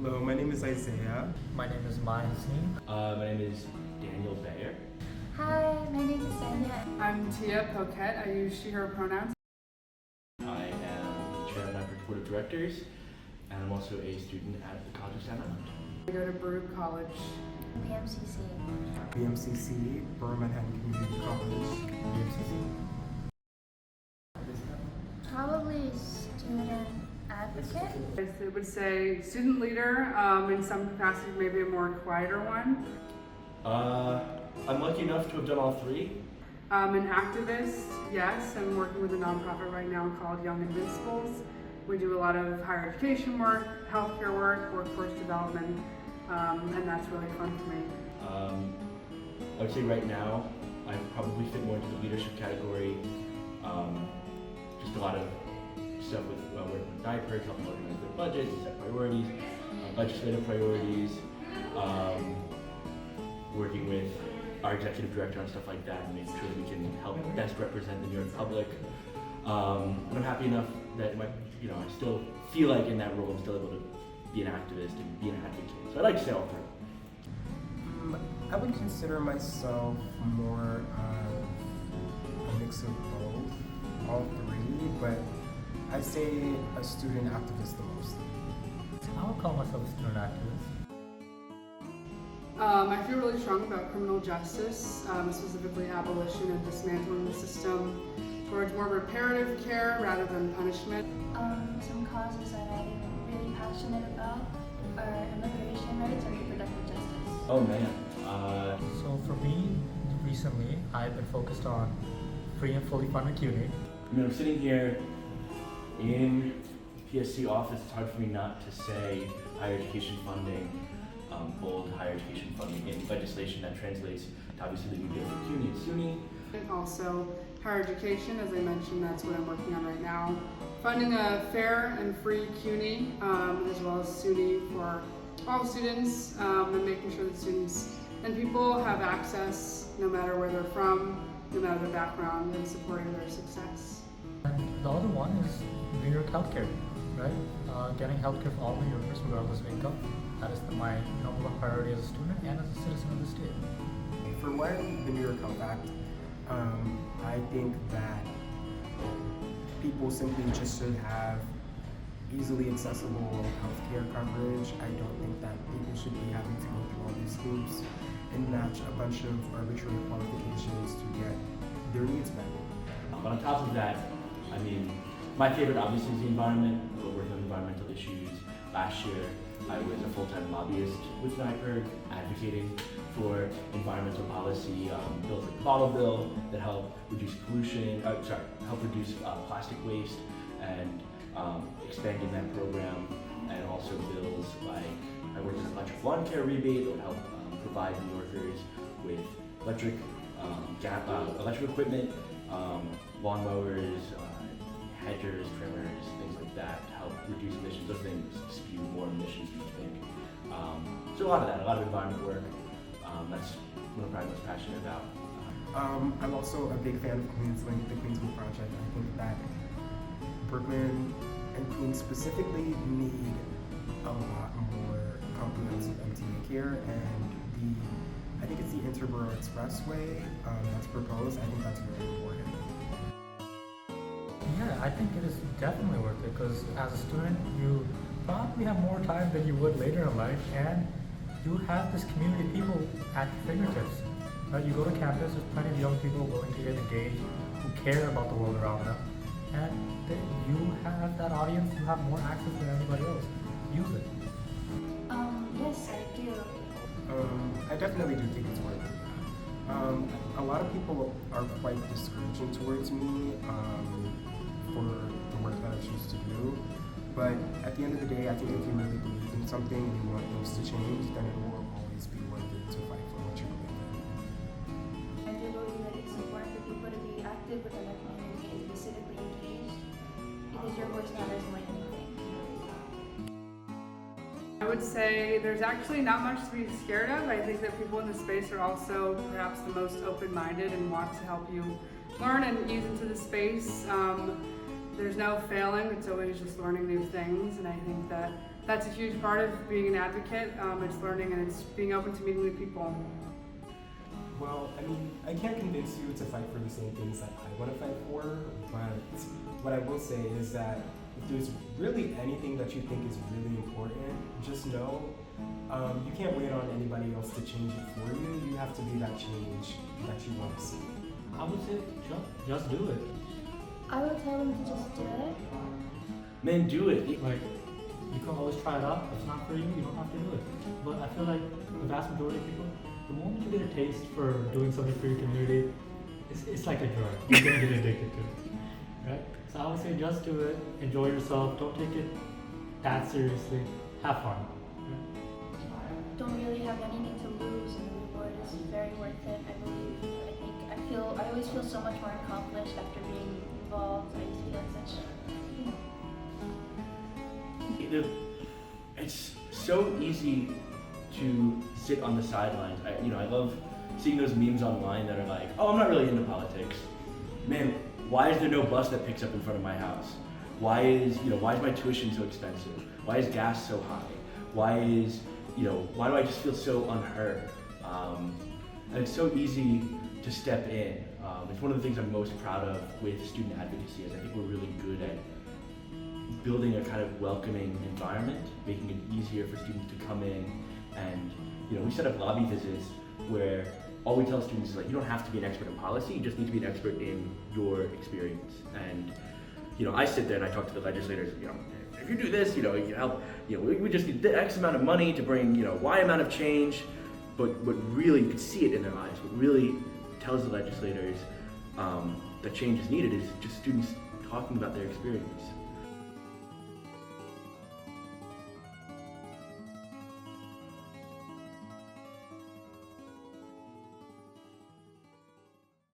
Hello, my name is Isaiah. My name is Mahasin. My name is Daniel Bayer. Hi, my name is Sanya. I'm Tia Poquette. I use she, her pronouns. I am the chair of my board of directors, and I'm also a student at the College of Staten Island. I go to Baruch College. BMCC. BMCC, Borough Manhattan Community College. BMCC. Probably student advocate. I would say student leader, in some capacity, maybe a more quieter one. I'm lucky enough to have done all three. An activist, yes. I'm working with a nonprofit right now called Young Invincibles. We do a lot of higher education work, healthcare work, workforce development, and that's really fun for me. I would say right now, I probably fit more into the leadership category. Just a lot of stuff with working with NIPERG, helping organize their budgets, set priorities, legislative priorities, working with our executive director on stuff like that and making sure that we can help best represent the New York public. And I'm happy enough that I still feel like in that role I'm still able to be an activist and be an advocate. So I'd like to say all three. I would consider myself more of a mix of both, all three, but I'd say a student activist the most. I would call myself a student activist. I feel really strong about criminal justice, specifically abolition and dismantling the system towards more reparative care rather than punishment. Some causes that I'm really passionate about are immigration rights and reproductive justice. Oh man. So for me, recently, I've been focused on free and fully funded CUNY. I'm sitting here in PSC office. It's hard for me not to say higher education funding, bold higher education funding in legislation that translates to obviously the new deal for CUNY and SUNY. And also higher education, as I mentioned, that's what I'm working on right now. Funding a fair and free CUNY, as well as SUNY for all students, and making sure that students and people have access no matter where they're from, no matter their background, and supporting their success. And the other one is New York healthcare, right? Getting healthcare for all New Yorkers regardless of income. That is my number one priority as a student and as a citizen of the state. For one, the New York Health Act, I think that people simply just should have easily accessible healthcare coverage. I don't think that people should be having to go through all these hoops and match a bunch of arbitrary qualifications to get their needs met. But on top of that, my favorite obviously is the environment. We're working on environmental issues. Last year, I was a full-time lobbyist with NIPERG, advocating for environmental policy, bills like the bottle bill that help reduce help reduce plastic waste, and expanding that program, and also bills like I worked with electric lawn care rebate that would help provide New Yorkers with electric equipment, lawnmowers, hedgers, trimmers, things like that to help reduce emissions. Those things spew more emissions, do you think? So a lot of that, a lot of environment work. That's what I'm probably most passionate about. I'm also a big fan of Queenslink, the Queenslink project. I think that Brooklyn and Queens specifically need a lot more comprehensive MTA care, and I think it's the Interborough Expressway that's proposed. I think that's very important. Yeah, I think it is definitely worth it because as a student, you probably have more time than you would later in life, and you have this community of people at your fingertips. Right? You go to campus, there's plenty of young people willing to get engaged, who care about the world around them, and you have that audience, you have more access than anybody else. Use it. Yes, I do. I definitely do think it's worth it. A lot of people are quite discouraging towards me for the work that I choose to do. But at the end of the day, I think if you really believe in something and you want things to change, then it will always be worth it to fight for what you believe in. I do believe that it's important for people to be active within their community and be civically engaged because your voice matters more than anything. I would say there's actually not much to be scared of. I think that people in the space are also perhaps the most open-minded and want to help you learn and ease into the space. There's no failing, it's always just learning new things, and I think that that's a huge part of being an advocate. It's learning and it's being open to meeting new people. Well, I mean, I can't convince you to fight for the same things that I want to fight for, but what I will say is that if there's really anything that you think is really important, just know you can't wait on anybody else to change it for you. You have to be that change that you want to see. I would say just do it. I would tell them to just do it. Man, do it. Like, you can always try it out. If it's not for you, you don't have to do it. But I feel like the vast majority of people, the moment you get a taste for doing something for your community, it's like a drug. You're gonna get addicted to it, right? So I would say just do it. Enjoy yourself. Don't take it that seriously. Have fun. Right? Don't really have anything to lose, and the reward is very worth it. I believe. I always feel so much more accomplished after being involved. I just feel like such. It's so easy to sit on the sidelines. I love seeing those memes online that are like, "Oh, I'm not really into politics." Man, why is there no bus that picks up in front of my house? Why is my tuition so expensive? Why is gas so high? Why do I just feel so unheard? And it's so easy to step in. It's one of the things I'm most proud of with student advocacy is I think we're really good at building a kind of welcoming environment, making it easier for students to come in, and we set up lobby visits where all we tell students is like, you don't have to be an expert in policy, you just need to be an expert in your experience. And I sit there and I talk to the legislators, if you do this, you can help, we just need X amount of money to bring, Y amount of change. But what really, you can see it in their eyes, what really tells the legislators that change is needed is just students talking about their experience.